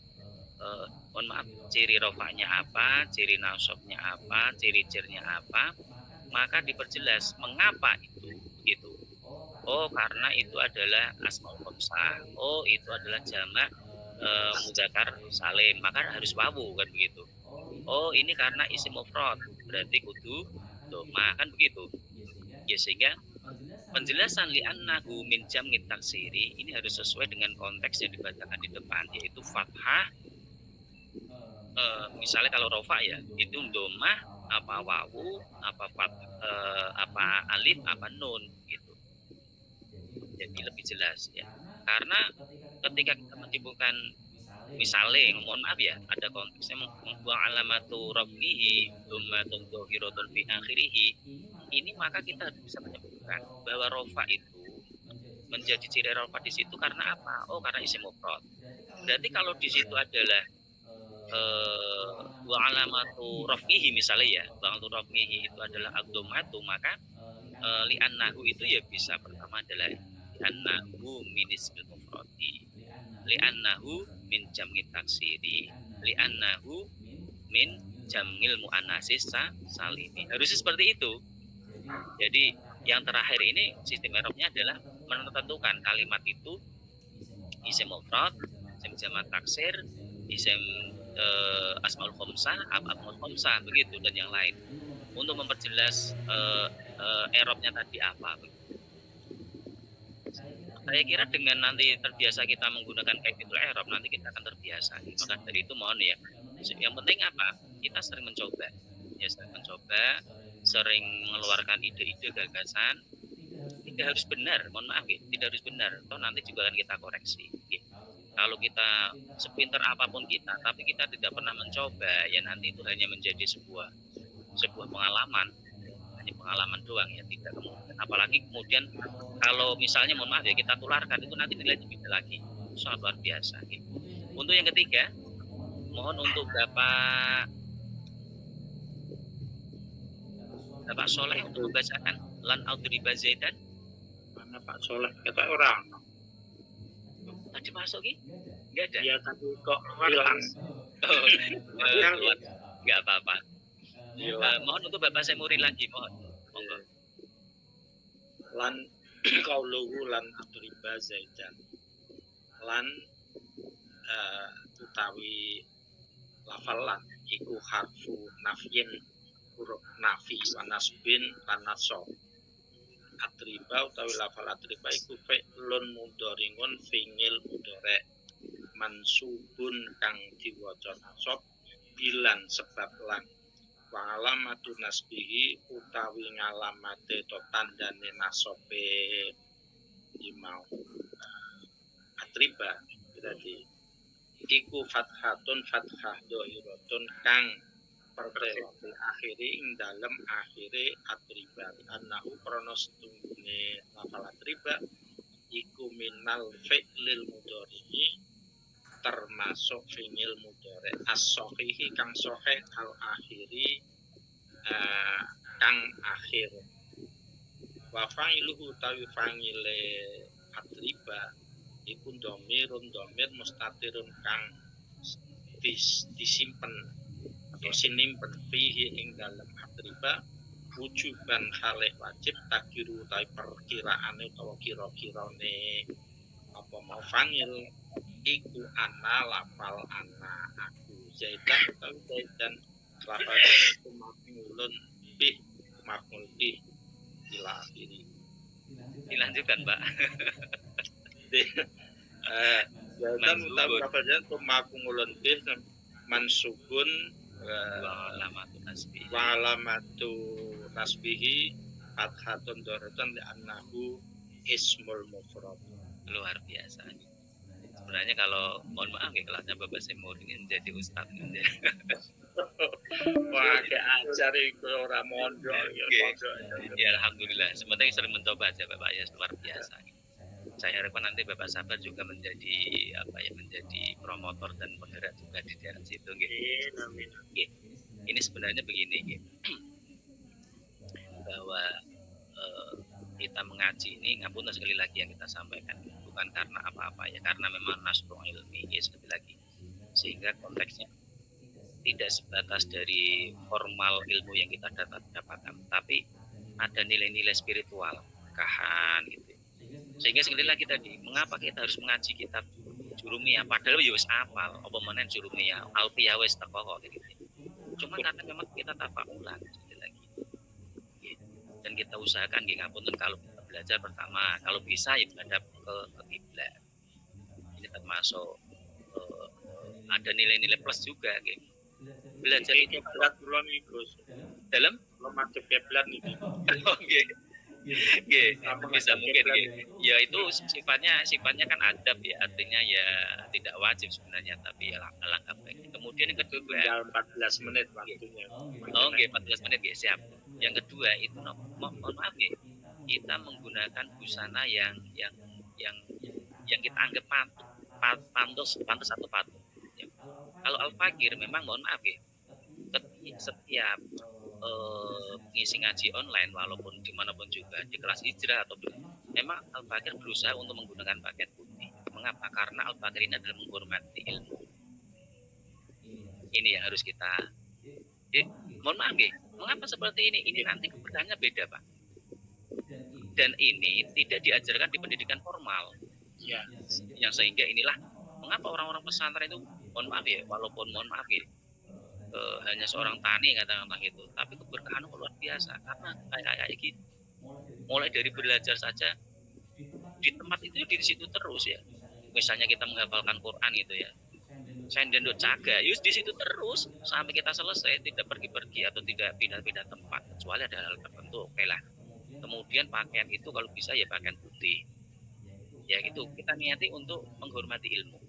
mohon maaf, ciri rofaknya apa, ciri nasabnya apa, ciri jernya apa, maka diperjelas mengapa itu begitu. Oh, karena itu adalah asmaul khamsah. Oh, itu adalah jamak mudzakkar salim, maka harus wawu kan begitu. Oh, ini karena isim mufrad, berarti kudu doma kan begitu. Ya, sehingga penjelasan li'annahu min jam'it taksiri ini harus sesuai dengan konteks yang dibacakan di depan, yaitu fathah. Misalnya kalau rofa ya itu domah apa wawu apa alif apa nun gitu, jadi lebih jelas ya. Karena ketika kita menyebutkan misalnya, mohon maaf ya, ada konteksnya wa alamatu rafihi dhammatun dhahiratun fi akhirih, ini maka kita bisa menyebutkan bahwa rofa itu menjadi ciri rofa di situ karena apa? Oh, karena isim mufrad. Berarti kalau di situ adalah wa alamatu rafihi misalnya ya, wa alamatu rafihi itu adalah ad-dhammatu, maka li'annahu itu ya bisa pertama adalah li'annahu min ismil mufradi, li'annahu min jam'it taksiri, li'annahu min jam'il muannatsis salimi. Harusnya seperti itu. Jadi yang terakhir ini sistem i'rabnya adalah menentukan kalimat itu isim mufrad, isim jamak taksir, isim asmaul khamsah, af'alul khamsah begitu dan yang lain. Untuk memperjelas i'rabnya tadi apa begitu. Saya kira dengan nanti terbiasa kita menggunakan kaifiyatul i'rab, nanti kita akan terbiasa. Maka dari itu mohon ya. Yang penting apa? Kita sering mencoba. Ya, sering mencoba, sering mengeluarkan ide-ide gagasan. Tidak harus benar, mohon maaf ya, tidak harus benar. Toh nanti juga akan kita koreksi. Ya. Kalau kita sepintar apapun kita, tapi kita tidak pernah mencoba, ya nanti itu hanya menjadi sebuah pengalaman. Pengalaman doang ya, tidak kemudian. Apalagi kemudian kalau misalnya mohon maaf ya kita tularkan, itu nanti nilainya beda lagi, sangat luar biasa gitu. Untuk yang ketiga, mohon untuk Bapak Soleh untuk membacakan lan audriba zaidan. Mana Pak Soleh? Kata orang tadi masuk ki? Enggak ada. Ya tadi kok hilang. Enggak apa-apa. Mohon untuk Bapak Semuri lagi, mohon. Monggo. Lan qauluhu lan atriba zaidan. Lan utawi lafal lan iku harfu nafyin, huruf nafi wa nasbin lan nasab. Atriba utawi lafal atriba iku fi'lun mudhari'un fi'il mudhari' mansubun kang diwaca nasab bilan sebab lan wa alamatu nasbihi utawi ngalamate to tandane nasobe imau atriba berarti iku fathatun fathah dhahiratun kang pertelo akhiri ing dalem akhire atriba annahu kronos tunggune lafal atriba iku minal fi'lil mudhari termasuk fi'il mudhari as-shahihi kang sahih al akhiri kang akhir wa fa'iluhu tawi fa'ile atriba iku dhamirun dhamir mustatirun kang disimpen atau sinimpen fihi ing dalam atriba wujuban halih wajib takiru tawi perkiraane utawa kira-kirane apa mau fa'il iku ana lafal ana aku zaidan utawi zaidan lafal itu maf'ulun bih maf'ul bih ila akhiri. Dilanjutkan, Pak. Zaidan utawi lafal itu maf'ulun bih mansubun wa alamatu nasbihi fathatun dharatun li annahu ismul mufrad. Luar biasa. Sebenarnya kalau mohon maaf ya kelasnya Bapak Semur ini menjadi ustadz ini. Wah, kayak ajar itu orang mondok. Ya alhamdulillah. Sebenarnya sering mencoba aja Bapak ya, luar biasa. Saya harapkan nanti Bapak Sabar juga menjadi menjadi promotor dan penggerak juga di daerah situ. Amin. Ini sebenarnya begini, bahwa kita mengaji ini, ngapunten sekali lagi yang kita sampaikan, bukan karena apa-apa ya, karena memang nasrul ilmi sekali lagi, sehingga konteksnya tidak sebatas dari formal ilmu yang kita dapatkan, tapi ada nilai-nilai spiritual, kahan gitu. Sehingga sekali lagi tadi, mengapa kita harus mengaji kitab Jurumiyah, padahal ya wis apal, apa menen Jurumiyah, Alfiyah wis teko kok gitu. Cuma karena memang kita tafaulan sekali lagi. Dan kita usahakan ngapunten kalau kita belajar pertama, kalau bisa ya menghadap ke kiblat. Ini termasuk ada nilai-nilai plus juga gitu. Belajar itu berat dulu nih Gus. Dalam madhep kiblat nih. Oke. Bisa mungkin ya itu sifatnya kan adab ya, artinya ya tidak wajib sebenarnya, tapi ya alangkah baiknya. Kemudian yang kedua, tinggal 14 menit waktunya. Oh, 14 menit siap. Yang kedua itu mohon maaf kita menggunakan busana yang kita anggap pantas atau patut. Ya. Kalau Al-Fakir memang mohon maaf setiap mengisi ngaji online walaupun dimanapun juga di kelas hijrah atau memang Al-Fakir berusaha untuk menggunakan pakaian putih. Mengapa? Karena Al-Fakir ini adalah menghormati ilmu. Ini yang harus kita mohon maaf mengapa seperti ini? Ini nanti keberkahannya beda Pak. Dan ini tidak diajarkan di pendidikan formal. Ya. Yang sehingga inilah mengapa orang-orang pesantren itu mohon maaf walaupun mohon maaf hanya seorang tani katakanlah gitu, tapi keberkahan luar biasa karena kayak gitu. Mulai dari belajar saja di tempat itu di situ terus ya. Misalnya kita menghafalkan Quran gitu ya. Senden do caga, yus di situ terus sampai kita selesai, tidak pergi-pergi atau tidak pindah-pindah tempat kecuali ada hal tertentu, oke lah. Kemudian pakaian itu kalau bisa ya pakaian putih. Ya gitu, kita niati untuk menghormati ilmu.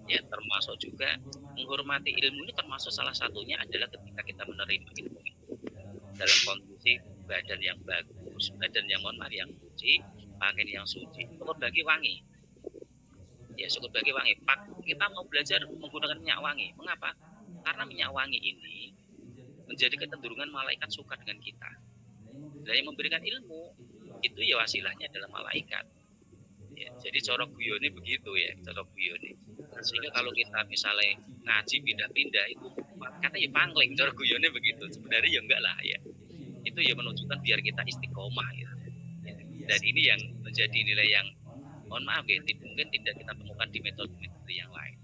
Ya termasuk juga menghormati ilmu ini termasuk salah satunya adalah ketika kita menerima ilmu dalam kondisi badan yang bagus, badan yang yang suci, pakaian yang suci, syukur bagi wangi. Ya syukur bagi wangi. Kita mau belajar menggunakan minyak wangi. Mengapa? Karena minyak wangi ini menjadi kecenderungan malaikat suka dengan kita. Dan yang memberikan ilmu itu ya wasilahnya adalah malaikat. Ya, jadi corok guyone begitu ya, corok guyone. Sehingga kalau kita misalnya ngaji pindah-pindah itu kata ya pangling, corok guyone begitu. Sebenarnya ya enggak lah ya. Itu ya menunjukkan biar kita istiqomah ya. Dan ini yang menjadi nilai yang mohon maaf mungkin tidak kita temukan di metode-metode yang lain.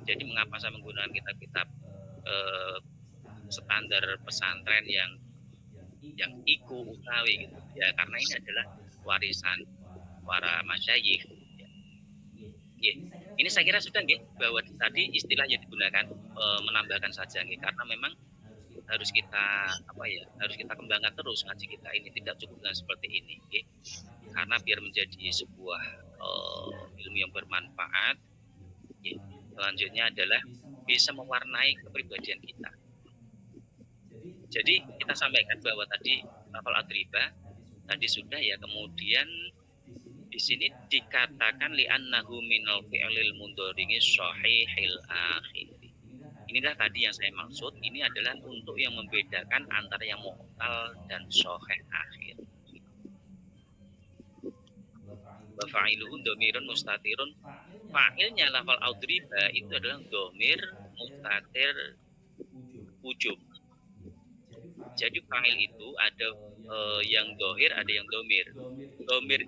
Jadi mengapa saya menggunakan kitab-kitab standar pesantren yang utawi gitu ya, karena ini adalah warisan para masyayikh. Ya. Ini saya kira sudah bahwa tadi istilah yang digunakan menambahkan saja karena memang harus kita harus kita kembangkan terus ngaji kita ini, tidak cukup dengan seperti ini karena biar menjadi sebuah ilmu yang bermanfaat. Selanjutnya adalah bisa mewarnai kepribadian kita. Jadi kita sampaikan bahwa tadi lafal adriba tadi sudah ya, kemudian di sini dikatakan li'annahu minal fi'lil mudhari'i sahihil akhir. Inilah tadi yang saya maksud, ini adalah untuk yang membedakan antara yang mu'tal dan sahih akhir. Wa fa'iluhu dhamirun mustatirun. Fa'ilnya lafal adriba itu adalah dhamir mustatir ujub. Jadi fa'il itu ada yang dohir, ada yang domir. Domir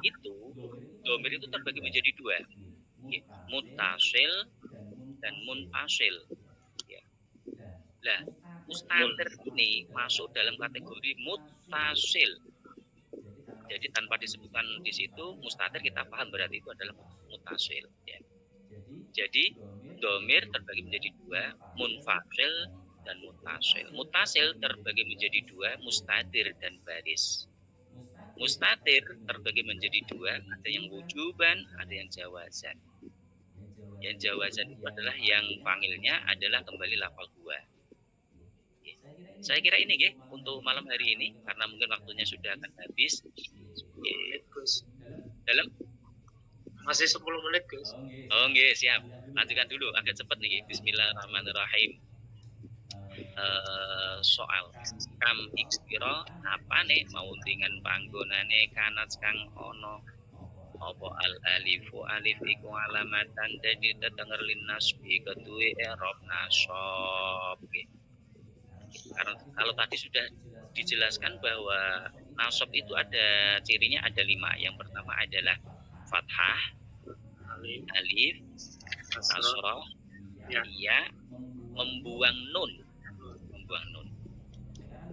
itu terbagi menjadi dua, mutasil dan munfasil. Ya. Nah, mustatir ini masuk dalam kategori mutasil. Jadi tanpa disebutkan di situ mustatir, kita paham berarti itu adalah mutasil. Ya. Jadi domir terbagi menjadi dua, munfasil dan mutasil. Mutasil terbagi menjadi dua, mustatir dan baris. Mustatir terbagi menjadi dua, ada yang wujuban, ada yang jawazan. Yang jawazan itu adalah yang panggilnya adalah kembali lafal dua. Saya kira ini untuk malam hari ini karena mungkin waktunya sudah akan habis. Dalam Masih 10 menit, Gus. Oh nggih, siap. Lanjutkan dulu, agak cepet nih. Bismillahirrahmanirrahim. Soal kam ikstiro apa nih mau dengan panggonane kanat kang ono apa al alifu alif iku alamatan dadi tetenger linnas bi kedue i'rab nasab. Karena kalau tadi sudah dijelaskan bahwa nasab itu ada cirinya ada 5. Yang pertama adalah fathah, alif, kasroh, ya, membuang nun.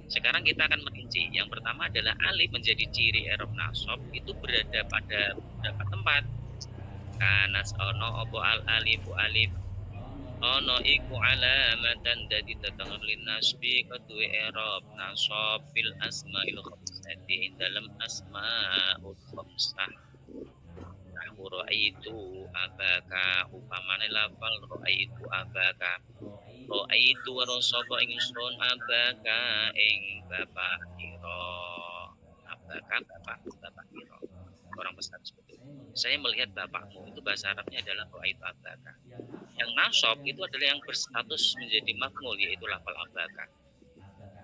Sekarang kita akan merinci. Yang pertama adalah alif menjadi ciri i'rab nasab itu berada pada beberapa tempat. Kanas ono opo al alifu alif ono iku alamatan dadi tetenger linasbi kedue i'rab nasab fil asmaul khamsati dalam asmaul khamsah. Ra'aitu abaka upamane lafal ra'aitu abaka ra'aitu warasaba ingsun abaka ing bapak ira abaka bapak ira orang besar seperti itu. Saya melihat bapakmu itu bahasa Arabnya adalah ra'aitu abaka. Yang nasab itu adalah yang berstatus menjadi makmul yaitu lafal abaka.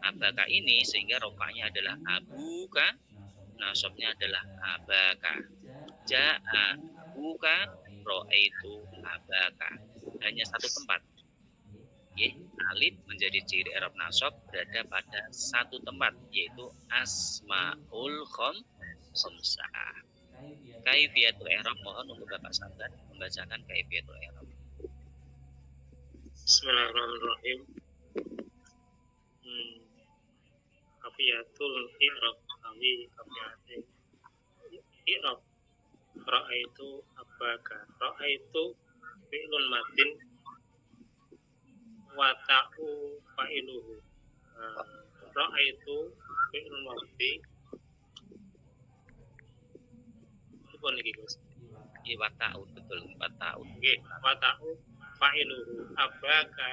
Abaka ini sehingga rofanya adalah abuka, nasabnya adalah abaka. Ja'a abuka ra'aitu abaka. Hanya satu tempat. Alif menjadi ciri i'rab nasab berada pada satu tempat yaitu asmaul khamsah. Kaifiyatul i'rab, mohon untuk Bapak Sabar membacakan kaifiyatul i'rab. Bismillahirrahmanirrahim. Kaifiyatul i'rab kafiyatul i'rab ra'aitu abaka. Ra'aitu fi'lun madin wa ta'u fa'iluhu. Ra'aitu fi'lun madin. Apa niki, Gus? Wa ta'u, betul, wa ta'u. Nggih, wa ta'u fa'iluhu. Abaka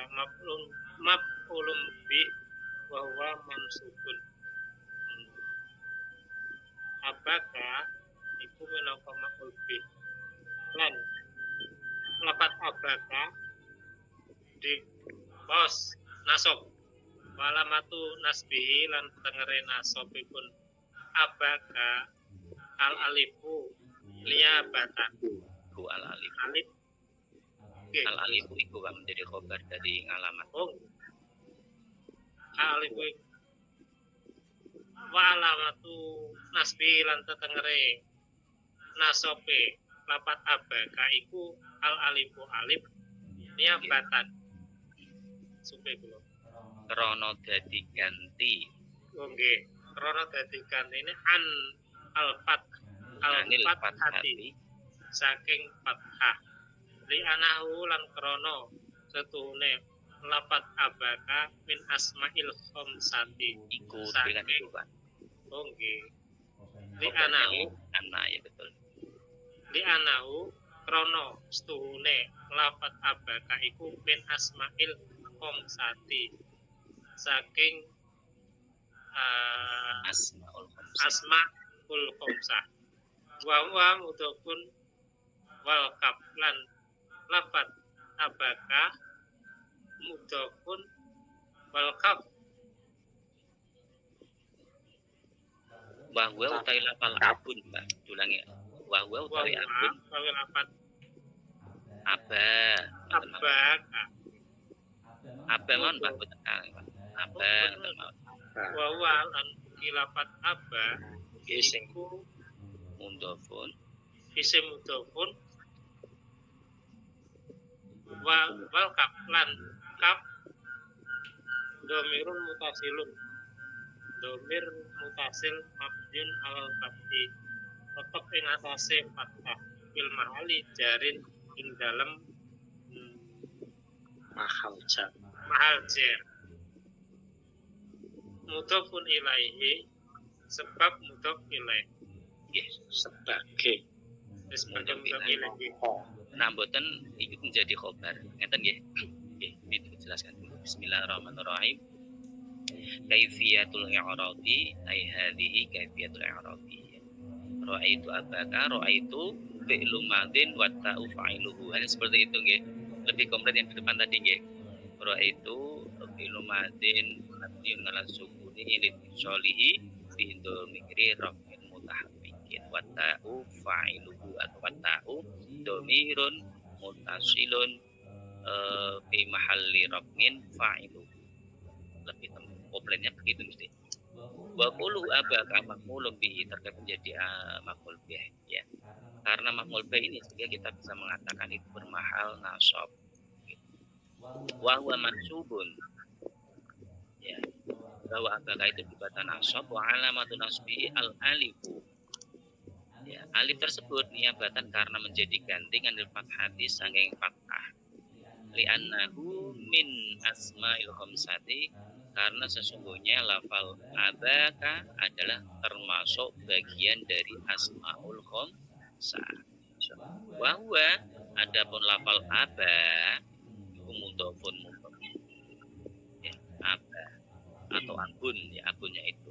maf'ulun bi wa huwa mansubun. Abaka iku minangka maf'ul bi. Lan lafaz abaka di pos nasab. Walamatu nasbihi lan tengere nasabipun abaka al alifu liyabatan. Bu al alif. Alif. Al alifu iku menjadi khobar dari ngalamat. Oh. Al alifu wa alamatu nasbi lan tetengere nasope lapat abaka iku al alifu alif niabatan supe kula Krono dadi ganti. nggih krana dadi gantine an alfat hati saking fathah li anahu lan krana setuhune lapat abaka min asmail khamsati Iku dengan itu Pak. Oh nggih. Li anahu anak ya betul. Li anahu krono setuhune lafat abaka iku min asmail khamsati saking asmaul khamsah. Wa mudhafun wal kaplan lafat abaka mudhafun wal kaf Wahwa utawi lafal abun, Mbak. Ulangi. Wahwa utawi abun. Wahwa lafat abaka. Aba mon Mbak boten Pak. Aba wahwa lan lafat aba iku mudhafun isim mudhafun wal kaf lan kaf domirun mutasilun domir mutasil mabjun alal fathi tetep ing atase fathah fil mahali jarin ing dalem mahal jar mudhafun ilaihi sebab mudhaf ilaih nggih sebagai wis mudhaf ilaihi nah mboten iki menjadi khobar ngeten nggih nggih dijelaskan dulu bismillahirrahmanirrahim kaifiyatul i'rabi ai hadhihi kaifiyatul i'rabi ra'aitu abaka ra'aitu fi'lu madin wa ta'u fa'iluhu. Hanya seperti itu nggih. Lebih komplit yang di depan tadi nggih. Ra'aitu fi'lu madin mabniun 'ala sukuni litisolihi fi dhamiri raf'in mutaharrikin wa ta'u fa'iluhu atau wa ta'u dhamirun mutasilun fi mahalli raf'in fa'iluhu. Lebih komplainnya begitu mesti. Wa qulu abaka maqulun bihi terkait menjadi maqul bih ya. Karena maqul bih ini sehingga kita bisa mengatakan itu bermahal nasab. Wa huwa mansubun. Ya. Bahwa abaka itu dibata nasab wa alamatu nasbihi al alifu. Ya, alif tersebut niabatan karena menjadi gantingan dari fathati saking fathah. Li'annahu min asma'il khamsati, karena sesungguhnya lafal abaka adalah termasuk bagian dari asmaul khamsah. Wa huwa adapun lafal aba itu mudhofun mudhof. Ya, aba atau abun ya, abunnya itu.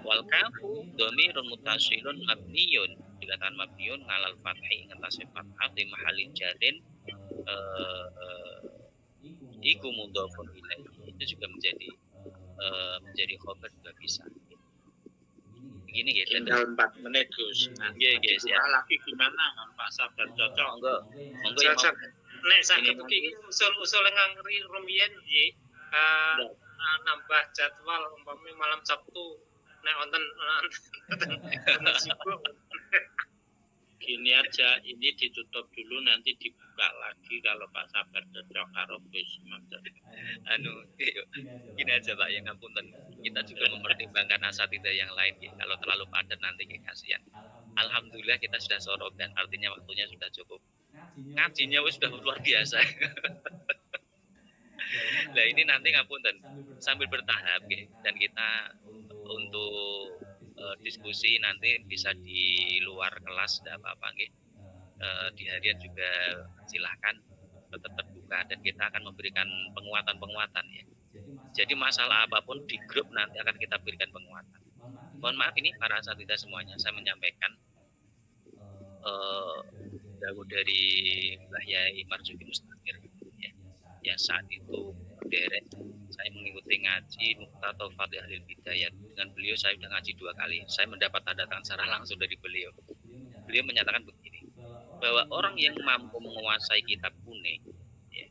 Wal kafu dhamirun mutasilun mabniyun, dikatakan mabniyun ngalal fathi ngatasi fathah di mahalin jarin iku mudhofun ilaihi, itu juga menjadi khobar juga bisa. Begini gitu. Tinggal 4 menit Gus. Nggih nggih siap. Lagi gimana Pak Sabar cocok? Monggo ya. Nek saged iki usul-usul ngangri rumiyin nggih. Nambah jadwal umpamane malam Sabtu nek wonten sibuk. Gini aja, ini ditutup dulu, nanti dibuka lagi kalau Pak Sabar cocok karo Gus. Gini aja Pak, yang ngapunten. Kita juga mempertimbangkan asatidz yang lain ya. Kalau terlalu padat nanti kasihan. Alhamdulillah kita sudah sorogan, artinya waktunya sudah cukup. Ngajinya sudah luar biasa. Nah ini nanti ngapunten sambil bertahap ya. Dan kita untuk diskusi nanti bisa di luar kelas, tidak apa-apa nggih. Di harian juga silahkan tetap terbuka dan kita akan memberikan penguatan ya. Jadi masalah apapun di grup nanti akan kita berikan penguatan. Mohon maaf ini para asatidz semuanya, saya menyampaikan jauh dari Mbah Yai Marzuki Mustamir ya, yang saat itu derek saya mengikuti ngaji Muqtadha Fatihil Bidayat. Dengan beliau saya sudah ngaji 2 kali. Saya mendapat tanda tangan secara langsung dari beliau. Beliau menyatakan begini, bahwa orang yang mampu menguasai kitab kuning ya,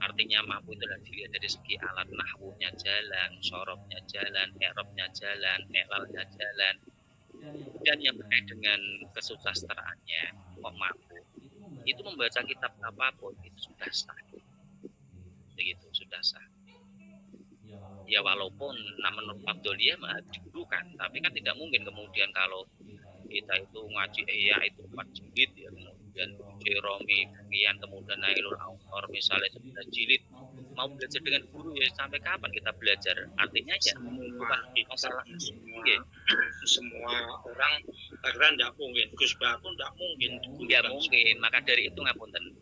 artinya mampu itu adalah dilihat dari segi alat nahwunya jalan, sorobnya jalan, i'rabnya jalan, i'lalnya jalan, dan yang terkait dengan kesusastraannya kok mampu, itu membaca kitab apapun itu sudah sah. Begitu sudah sah. Ya walaupun menurut Abdullah mah dibutuhkan, tapi kan tidak mungkin kemudian kalau kita itu ngaji itu 4 jilid ya, kemudian Jeromi sekian, kemudian Nailul Autor misalnya 9 jilid, mau belajar dengan guru ya sampai kapan kita belajar? Artinya ya bukan masalah semua orang karena tidak mungkin, Gus Bakun tidak mungkin. Tidak mungkin, maka dari itu ngapunten.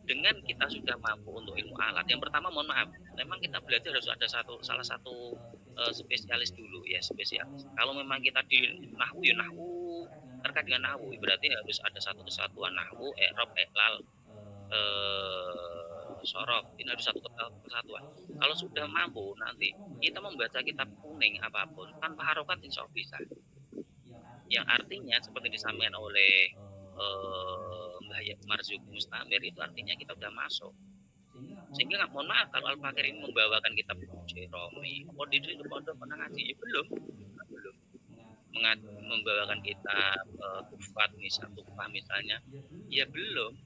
Dengan kita sudah mampu untuk ilmu alat, yang pertama mohon maaf, memang kita belajar harus ada salah satu spesialis dulu ya, spesialis. Kalau memang kita di nahwu ya nahwu, terkait dengan nahwu berarti harus ada satu kesatuan nahwu, i'rab, i'lal, sorof, ini harus satu kesatuan. Kalau sudah mampu nanti kita membaca kitab kuning apapun tanpa harokat insya Allah bisa. Yang artinya seperti disampaikan oleh Mbah Marzuki Mustamir, itu artinya kita sudah masuk. Sehingga mohon maaf kalau Al-Fakir ini membawakan kitab Jeromi, di itu pondok pernah ngaji belum membawakan kitab Tufah misalnya ya belum,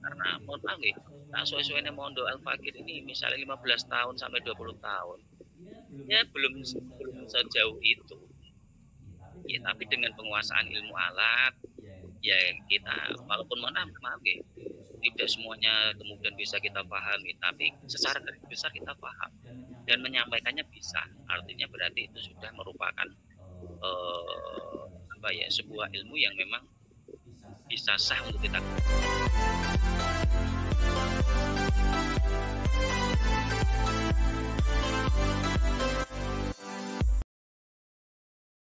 karena mohon maaf nih, tak sesuai mondok Al-Fakir ini misalnya 15 tahun sampai 20 tahun ya belum sejauh itu ya, tapi dengan penguasaan ilmu alat ya kita walaupun maaf ya, tidak semuanya kemudian bisa kita pahami, tapi secara garis besar kita paham dan menyampaikannya bisa. Artinya berarti itu sudah merupakan sebuah ilmu yang memang bisa sah untuk kita